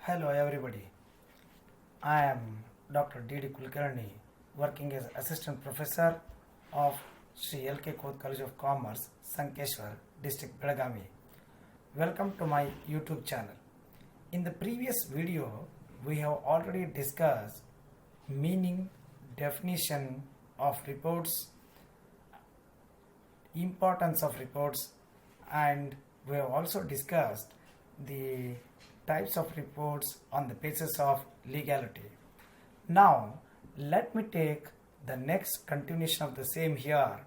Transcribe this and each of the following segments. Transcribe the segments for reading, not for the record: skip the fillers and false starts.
Hello everybody. I am Dr. D.D. Kulkarni, working as Assistant Professor of Sri L.K. Koth College of Commerce, Sankeshwar, District Belagavi. Welcome to my YouTube channel. In the previous video, we have already discussed meaning, definition of reports, importance of reports, and we have also discussed the types of reports on the basis of legality. Now, let me take the next continuation of the same here.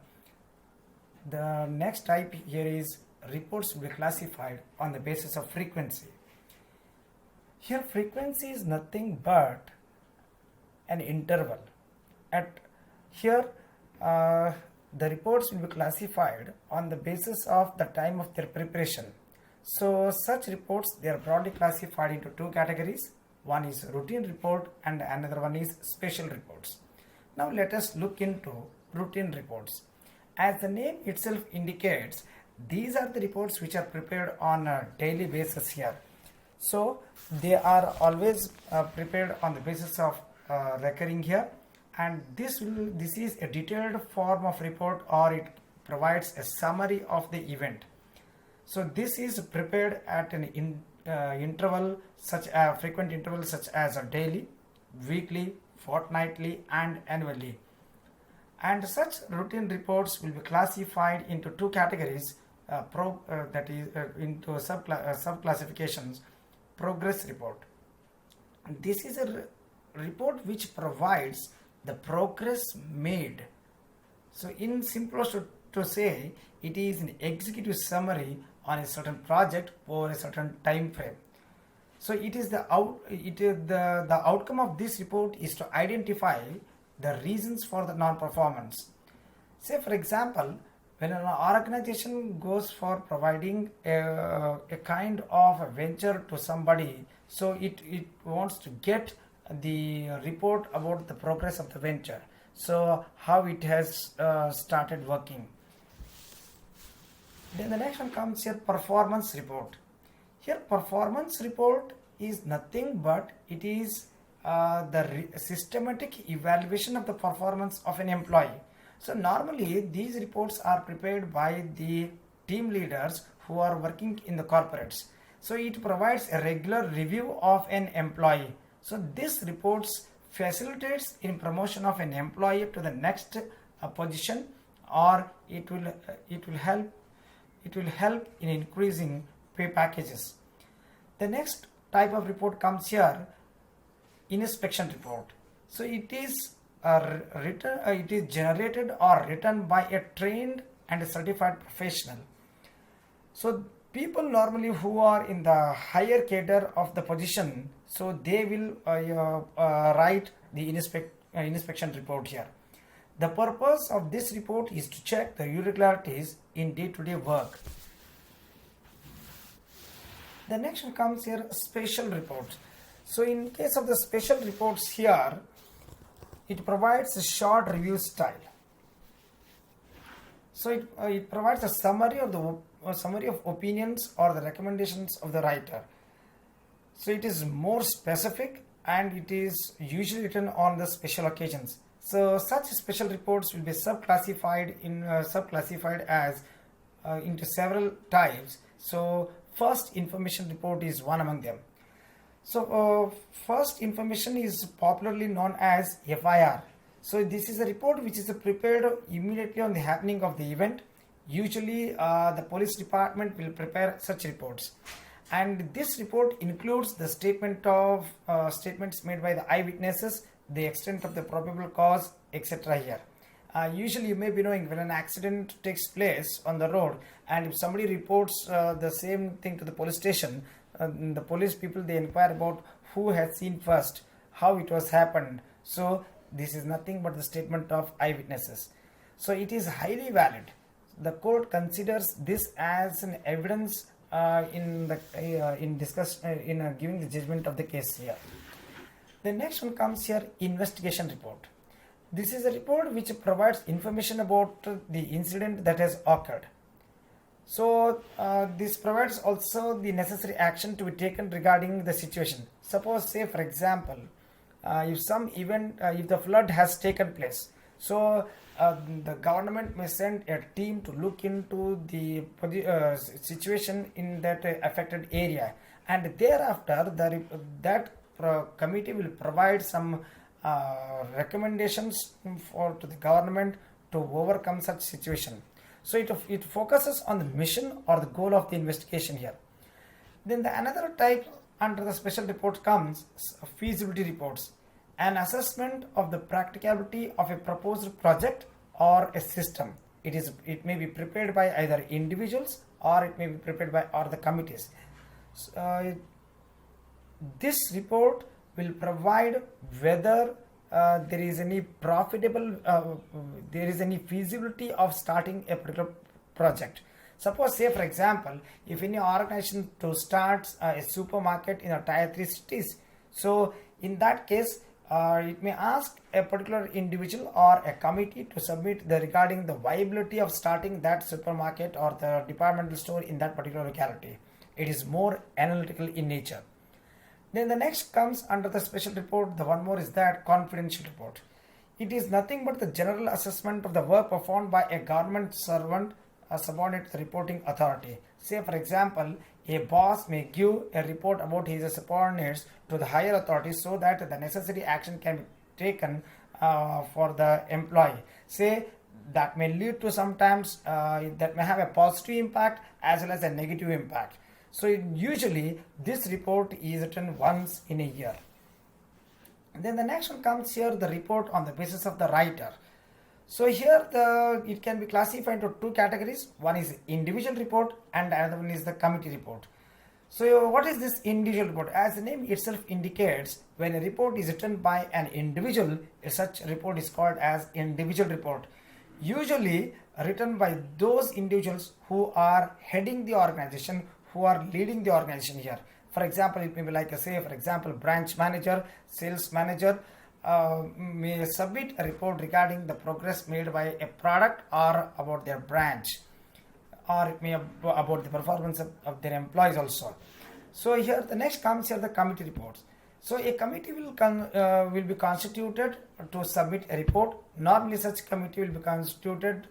The next type here is reports will be classified on the basis of frequency. Here, frequency is nothing but an interval. At here, the reports will be classified on the basis of the time of their preparation. So such reports, they are broadly classified into two categories. One is routine report and another one is special reports. Now let us look into routine reports. As the name itself indicates, these are the reports which are prepared on a daily basis here. So they are always prepared on the basis of recurring here, and this is a detailed form of report, or it provides a summary of the event. So this is prepared at an interval, such a frequent interval such as a daily, weekly, fortnightly and annually. And such routine reports will be classified into two categories, into sub classifications. Progress report. This is a report which provides the progress made. So in simplest to say, it is an executive summary on a certain project over a certain time frame. So it is the outcome of this report is to identify the reasons for the non-performance. Say for example, when an organization goes for providing a kind of a venture to somebody, so it wants to get the report about the progress of the venture. So how it has started working. Then the next one comes here, performance report. Here performance report is nothing but it is the systematic evaluation of the performance of an employee. So normally these reports are prepared by the team leaders who are working in the corporates. So it provides a regular review of an employee. So this reports facilitates in promotion of an employee to the next position, or it will help in increasing pay packages. The next type of report comes here, inspection report. So it is it is generated or written by a trained and a certified professional. So people normally who are in the higher cadre of the position, so they will write the inspection report here. The purpose of this report is to check the irregularities in day-to-day work. The next one comes here, special reports. So in case of the special reports here, it provides a short review style. So it provides a summary of opinions or the recommendations of the writer. So it is more specific and it is usually written on the special occasions. So such special reports will be subclassified as into several types. So first information report is one among them. So first information is popularly known as FIR. So this is a report which is prepared immediately on the happening of the event. Usually the police department will prepare such reports, and this report includes the statements made by the eyewitnesses, the extent of the probable cause, etc. here. Usually you may be knowing when an accident takes place on the road, and if somebody reports the same thing to the police station, the police people, they inquire about who has seen first, how it was happened. So this is nothing but the statement of eyewitnesses. So it is highly valid. The court considers this as an evidence in giving the judgment of the case here. The next one comes here, investigation report. This is a report which provides information about the incident that has occurred. So this provides also the necessary action to be taken regarding the situation. Suppose, say for example, if some event, if the flood has taken place, so the government may send a team to look into the situation in that affected area, and thereafter that committee will provide some recommendations to the government to overcome such situation. So it focuses on the mission or the goal of the investigation here. Then the another type under the special report comes feasibility reports, an assessment of the practicability of a proposed project or a system. It may be prepared by either individuals or it may be prepared by or the committees. This report will provide whether there is any there is any feasibility of starting a particular project. Suppose, say for example, if any organization to start a supermarket in a tier 3 cities, so in that case it may ask a particular individual or a committee to submit regarding the viability of starting that supermarket or the departmental store in that particular locality. It is more analytical in nature. Then the next comes under the special report, the one more is that confidential report. It is nothing but the general assessment of the work performed by a government servant subordinate to the reporting authority. Say for example, a boss may give a report about his subordinates to the higher authorities so that the necessary action can be taken for the employee. Say that may lead to sometimes that may have a positive impact as well as a negative impact. So usually this report is written once in a year. Then the next one comes here, the report on the basis of the writer. So here it can be classified into two categories. One is individual report and another one is the committee report. So what is this individual report? As the name itself indicates, when a report is written by an individual, such report is called as individual report. Usually written by those individuals who are heading the organization, who are leading the organization here. For example, it may be like say for example branch manager, sales manager may submit a report regarding the progress made by a product or about their branch, or it may about the performance of their employees also. So here the next comes here the committee reports. So a committee will be constituted to submit a report. Normally such committee will be constituted,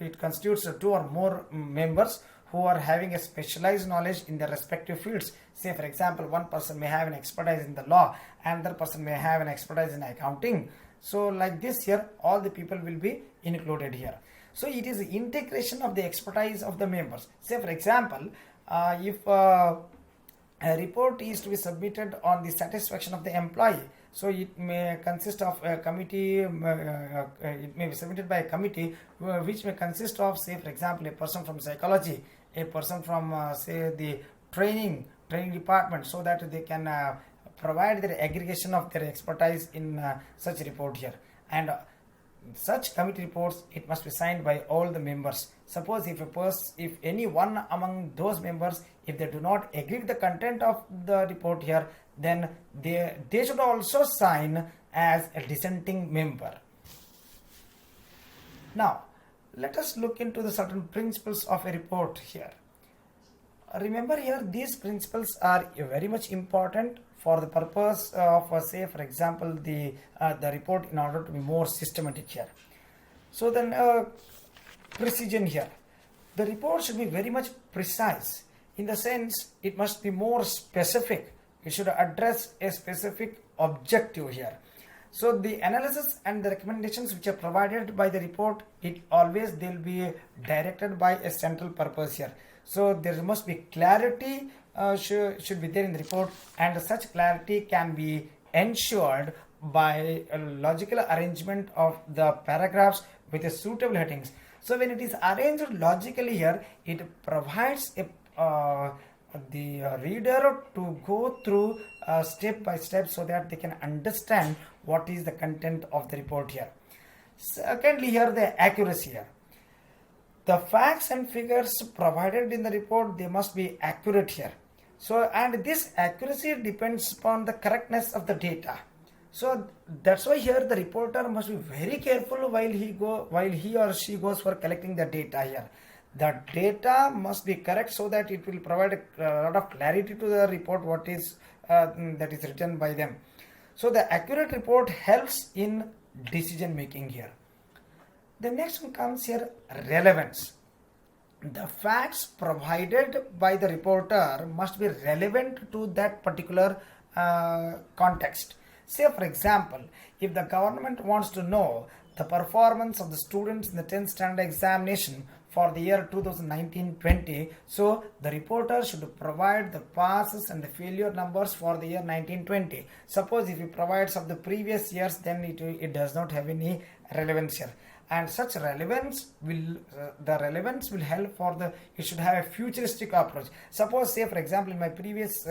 it constitutes two or more members who are having a specialized knowledge in their respective fields. Say for example, one person may have an expertise in the law, another person may have an expertise in accounting. So like this here, all the people will be included here. So it is the integration of the expertise of the members. Say for example, if a report is to be submitted on the satisfaction of the employee, so it may consist of a committee, it may be submitted by a committee which may consist of, say for example, a person from psychology, a person from say the training department, so that they can provide their aggregation of their expertise in such report here. And such committee reports, it must be signed by all the members. Suppose if any one among those members, if they do not agree with the content of the report here, then they should also sign as a dissenting member. Now let us look into the certain principles of a report here. Remember here, these principles are very much important for the purpose of say for example the report, in order to be more systematic here. So then precision here, the report should be very much precise, in the sense it must be more specific. It should address a specific objective here. So the analysis and the recommendations which are provided by the report, they'll be directed by a central purpose here. So there must be clarity should be there in the report, and such clarity can be ensured by a logical arrangement of the paragraphs with a suitable headings. So when it is arranged logically here, it provides the reader to go through step by step, so that they can understand what is the content of the report here. Secondly, here the accuracy here. The facts and figures provided in the report, they must be accurate here. So, and this accuracy depends upon the correctness of the data. So that's why here the reporter must be very careful while he or she goes for collecting the data here. The data must be correct so that it will provide a lot of clarity to the report what is that is written by them. So the accurate report helps in decision making here. The next one comes here, relevance. The facts provided by the reporter must be relevant to that particular context. Say for example, if the government wants to know the performance of the students in the 10th standard examination for the year 2019-20, so the reporter should provide the passes and the failure numbers for the year 1920. Suppose if he provides of the previous years, then it does not have any relevance here. And such relevance will the relevance will help for the, it should have a futuristic approach. Suppose, say for example, in my previous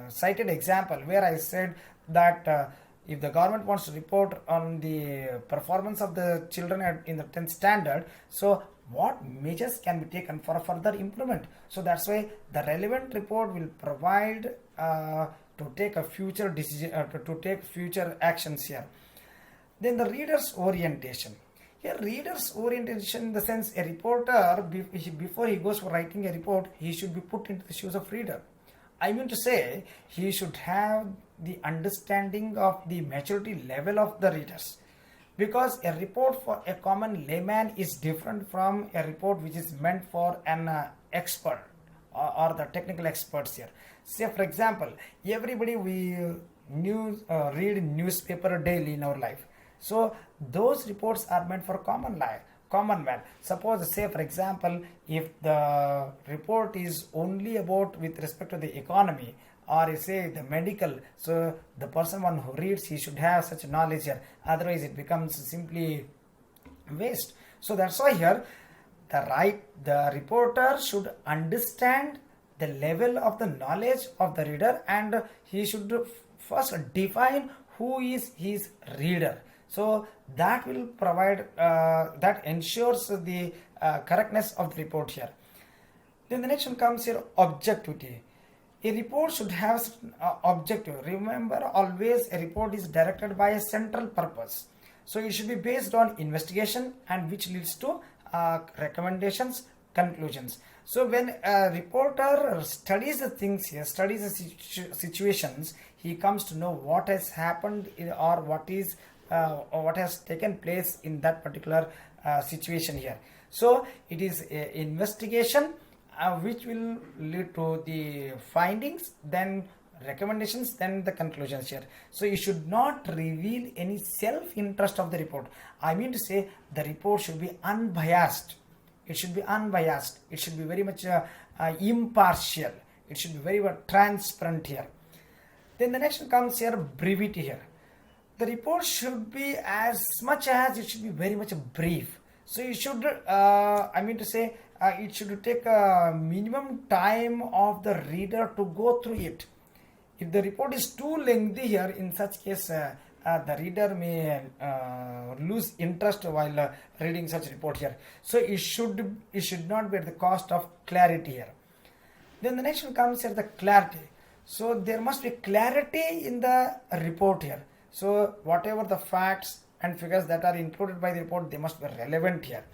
cited example where I said that if the government wants to report on the performance of the children in the 10th standard, so what measures can be taken for further improvement? So that's why the relevant report will provide to take a future decision, to take future actions here. Then the reader's orientation. Here, reader's orientation in the sense, a reporter, before he goes for writing a report, he should be put into the shoes of reader. I mean to say, he should have the understanding of the maturity level of the readers. Because a report for a common layman is different from a report which is meant for an expert or the technical experts here. Say for example, everybody we read newspaper daily in our life. So those reports are meant for common man. Suppose, say for example, if the report is only about with respect to the economy or say the medical, so the person one who reads, he should have such knowledge here. Otherwise it becomes simply waste. So that's why here the reporter should understand the level of the knowledge of the reader, and he should first define who is his reader. So that will provide, that ensures the correctness of the report here. Then the next one comes here, objectivity. A report should have objective. Remember, always a report is directed by a central purpose. So it should be based on investigation and which leads to recommendations, conclusions. So when a reporter studies the things here, studies the situations, he comes to know what has happened or what has taken place in that particular situation here. So it is a investigation which will lead to the findings, then recommendations, then the conclusions here. So you should not reveal any self-interest of the report. I mean to say, the report should be unbiased. It should be unbiased. It should be very much impartial. It should be very much transparent here. Then the next one comes here, brevity here. The report should be as much as it should be very much brief. So you should, I mean to say, it should take a minimum time of the reader to go through it. If the report is too lengthy here, in such case, the reader may lose interest while reading such report here. So it should not be at the cost of clarity here. Then the next one comes here, the clarity. So there must be clarity in the report here. So whatever the facts and figures that are included by the report, they must be relevant here.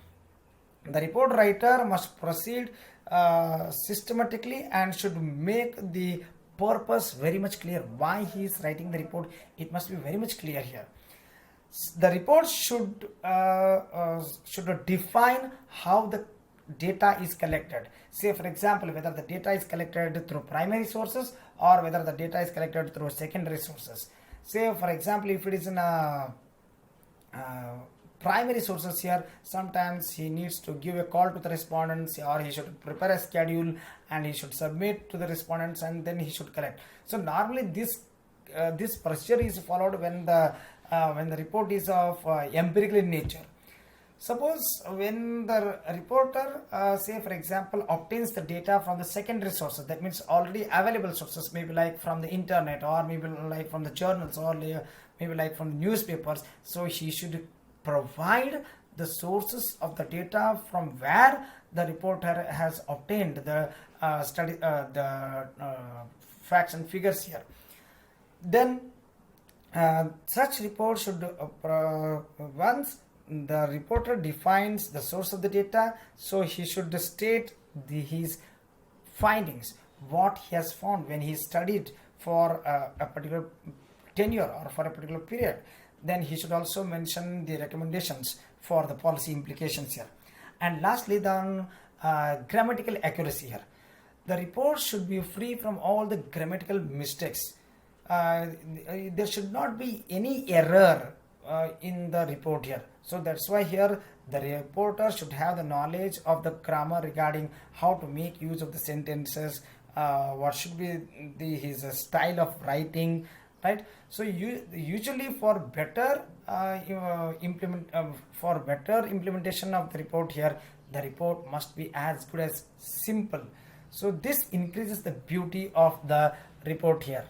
The report writer must proceed systematically and should make the purpose very much clear. Why he is writing the report, it must be very much clear here. The report should define how the data is collected. Say for example, whether the data is collected through primary sources or whether the data is collected through secondary sources. Say for example, if it is in a primary sources here, sometimes he needs to give a call to the respondents, or he should prepare a schedule and he should submit to the respondents and then he should collect. So normally this procedure is followed when the report is of empirical in nature. Suppose when the reporter, say for example, obtains the data from the secondary sources, that means already available sources, maybe like from the internet or maybe like from the journals or maybe like from the newspapers. So he should provide the sources of the data from where the reporter has obtained the facts and figures here. Then such report should once the reporter defines the source of the data, so he should state his findings, what he has found when he studied for a particular tenure or for a particular period. Then he should also mention the recommendations for the policy implications here. And lastly, then grammatical accuracy here. The report should be free from all the grammatical mistakes. There should not be any error in the report here. So that's why here the reporter should have the knowledge of the grammar regarding how to make use of the sentences, what should be his style of writing, right? So usually for better implementation of the report here, the report must be as good as simple. So this increases the beauty of the report here.